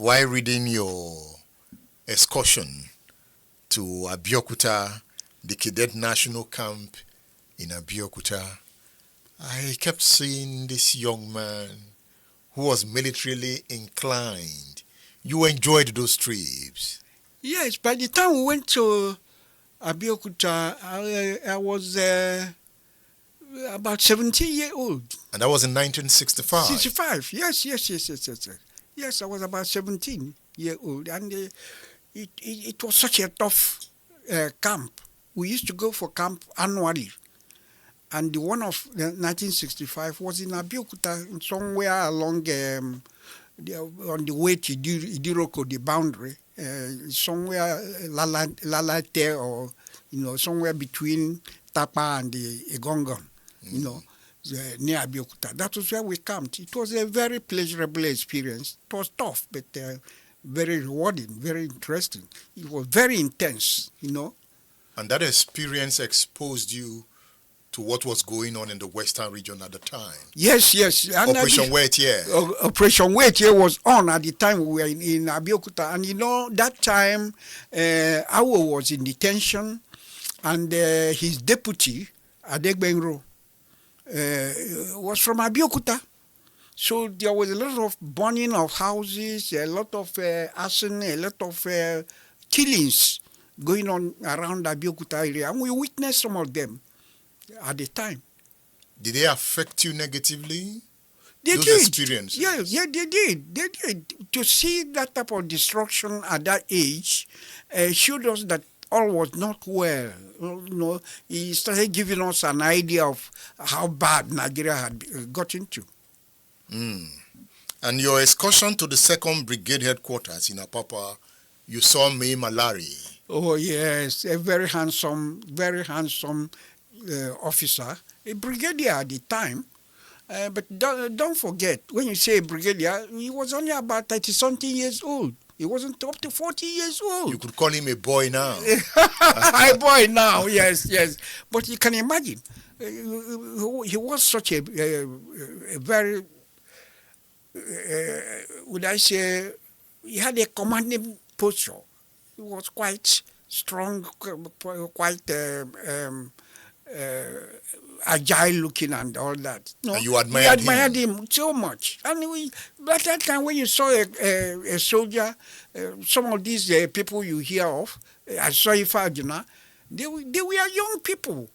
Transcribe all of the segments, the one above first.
while reading your excursion to Abeokuta, the Cadet National Camp in Abeokuta, I kept seeing this young man who was militarily inclined. You enjoyed those trips? Yes, by the time we went to Abeokuta, I was about 17 years old. And that was in 1965? 65, yes. Yes, I was about 17 years old. And it was such a tough camp. We used to go for camp annually. And the one of 1965 was in Abeokuta, somewhere along on the way to Idiroko, the boundary, somewhere Lalate, or somewhere between Tapa and the Egongon, near Abeokuta. That was where we camped. It was a very pleasurable experience. It was tough, but very rewarding, very interesting. It was very intense, And that experience exposed you to what was going on in the Western region at the time. Yes. And Operation Wet-Year. Operation Wet-Year was on at the time we were in Abeokuta. And that time, Awo was in detention, and his deputy, Adegbenro, was from Abeokuta. So there was a lot of burning of houses, a lot of arson, a lot of killings going on around Abeokuta area. And we witnessed some of them at the time. Did they affect you negatively? Those experiences? Yeah, they did. They did. To see that type of destruction at that age showed us that all was not well. He started giving us an idea of how bad Nigeria had got into. And your excursion to the 2nd Brigade headquarters in Apapa, you saw May Malari. Oh, yes, a very handsome officer, a brigadier at the time. But don't forget, when you say a brigadier, he was only about 30-something years old. He wasn't up to 40 years old. You could call him a boy now. A boy now, yes. But you can imagine, he was such a very, would I say, he had a commanding posture. He was quite strong, quite agile looking and all that. And you admired him so much. And at that time when you saw a soldier, some of these people you hear of, I saw Ifajuna, they were young people,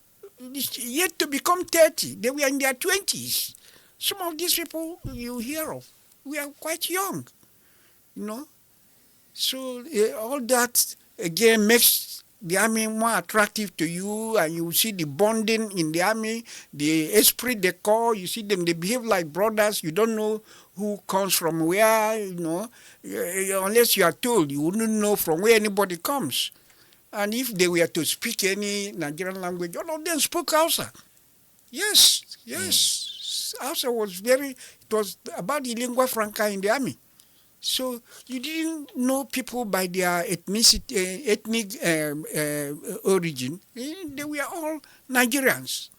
yet to become 30. They were in their 20s. Some of these people you hear of, we are quite young, So all that, again, makes the army more attractive to you, and you see the bonding in the army, the esprit de corps. You see them, they behave like brothers. You don't know who comes from where, unless you are told. You wouldn't know from where anybody comes. And if they were to speak any Nigerian language, all of them spoke Hausa. Yes. Hausa was it was about the lingua franca in the army. So you didn't know people by their ethnicity, ethnic origin. They were all Nigerians.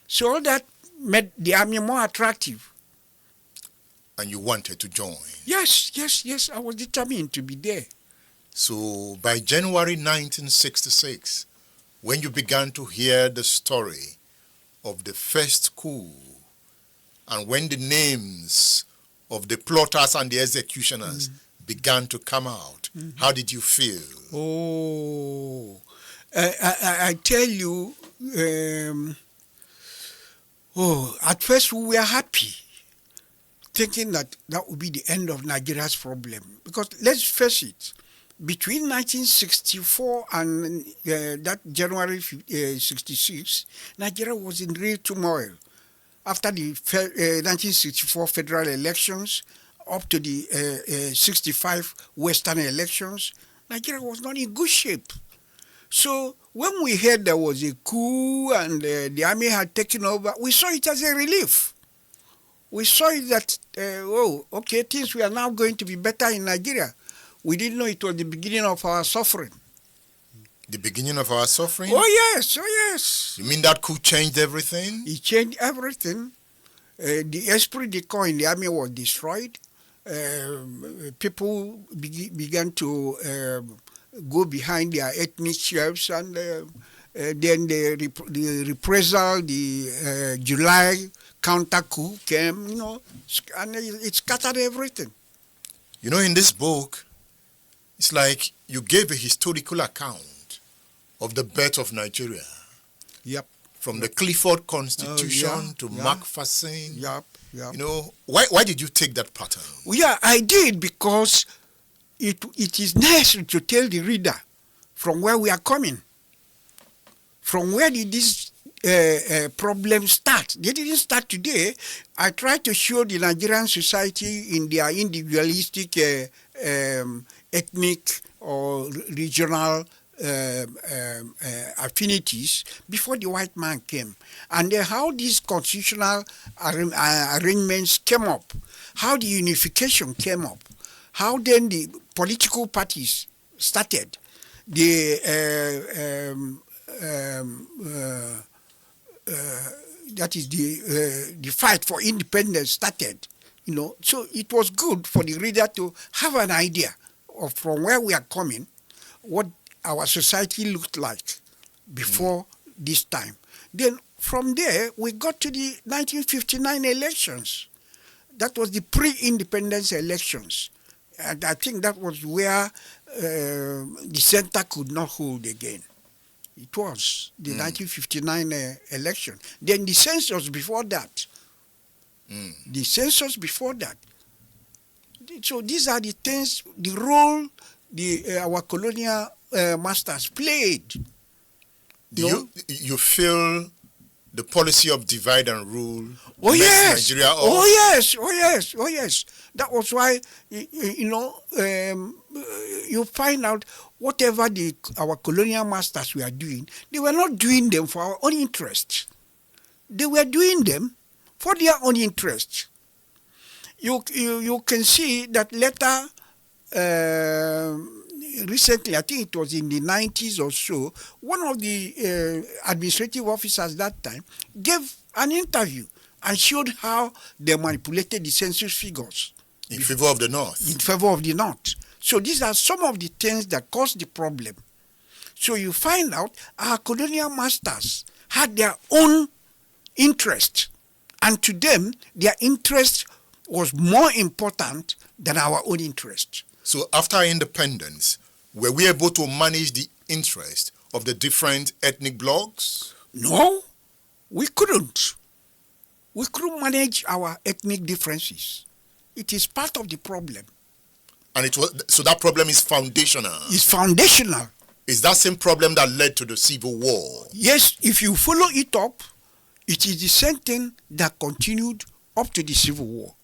So all that made the army more attractive. And you wanted to join? Yes. I was determined to be there. So by January 1966, when you began to hear the story of the first coup, and when the names of the plotters and the executioners began to come out, how did you feel? Oh, I tell you, at first we were happy, thinking that would be the end of Nigeria's problem. Because let's face it, between 1964 and that January 66, Nigeria was in real turmoil. After the 1964 federal elections, up to the 65 Western elections, Nigeria was not in good shape. So when we heard there was a coup and the army had taken over, we saw it as a relief. We saw it that, things were now going to be better in Nigeria. We didn't know it was the beginning of our suffering. The beginning of our suffering? Oh, yes. You mean that coup changed everything? It changed everything. The esprit de corps in the army was destroyed. people began to go behind their ethnic chiefs, and then the reprisal, the July counter-coup came, and it scattered everything. In this book, it's like you gave a historical account of the birth of Nigeria. Yep. From the Clifford Constitution to Macpherson. Yep. Why did you take that pattern? Yeah, I did, because it is necessary to tell the reader from where we are coming. From where did this problem start? They didn't start today. I tried to show the Nigerian society in their individualistic, ethnic or regional affinities before the white man came, and then how these constitutional arrangements came up, how the unification came up, how then the political parties started, that is the fight for independence started. So it was good for the reader to have an idea of from where we are coming, what our society looked like before this time. Then from there, we got to the 1959 elections. That was the pre-independence elections. And I think that was where the center could not hold again. It was the 1959 election. Then the census before that. The census before that. So these are the things, the role our colonial masters played. Do you feel the policy of divide and rule? Oh yes. Nigeria off? Oh yes. That was why you find out whatever our colonial masters were doing, they were not doing them for our own interests. They were doing them for their own interests. You can see that later. Recently, I think it was in the 90s or so, one of the administrative officers that time gave an interview and showed how they manipulated the census figures. In favor of the North. In favor of the North. So these are some of the things that caused the problem. So you find out our colonial masters had their own interest, and to them, their interest was more important than our own interest. So after independence, were we able to manage the interest of the different ethnic blocks? No, we couldn't. We couldn't manage our ethnic differences. It is part of the problem. And so that problem is foundational. It's foundational. Is that same problem that led to the Civil War? Yes, if you follow it up, it is the same thing that continued up to the Civil War.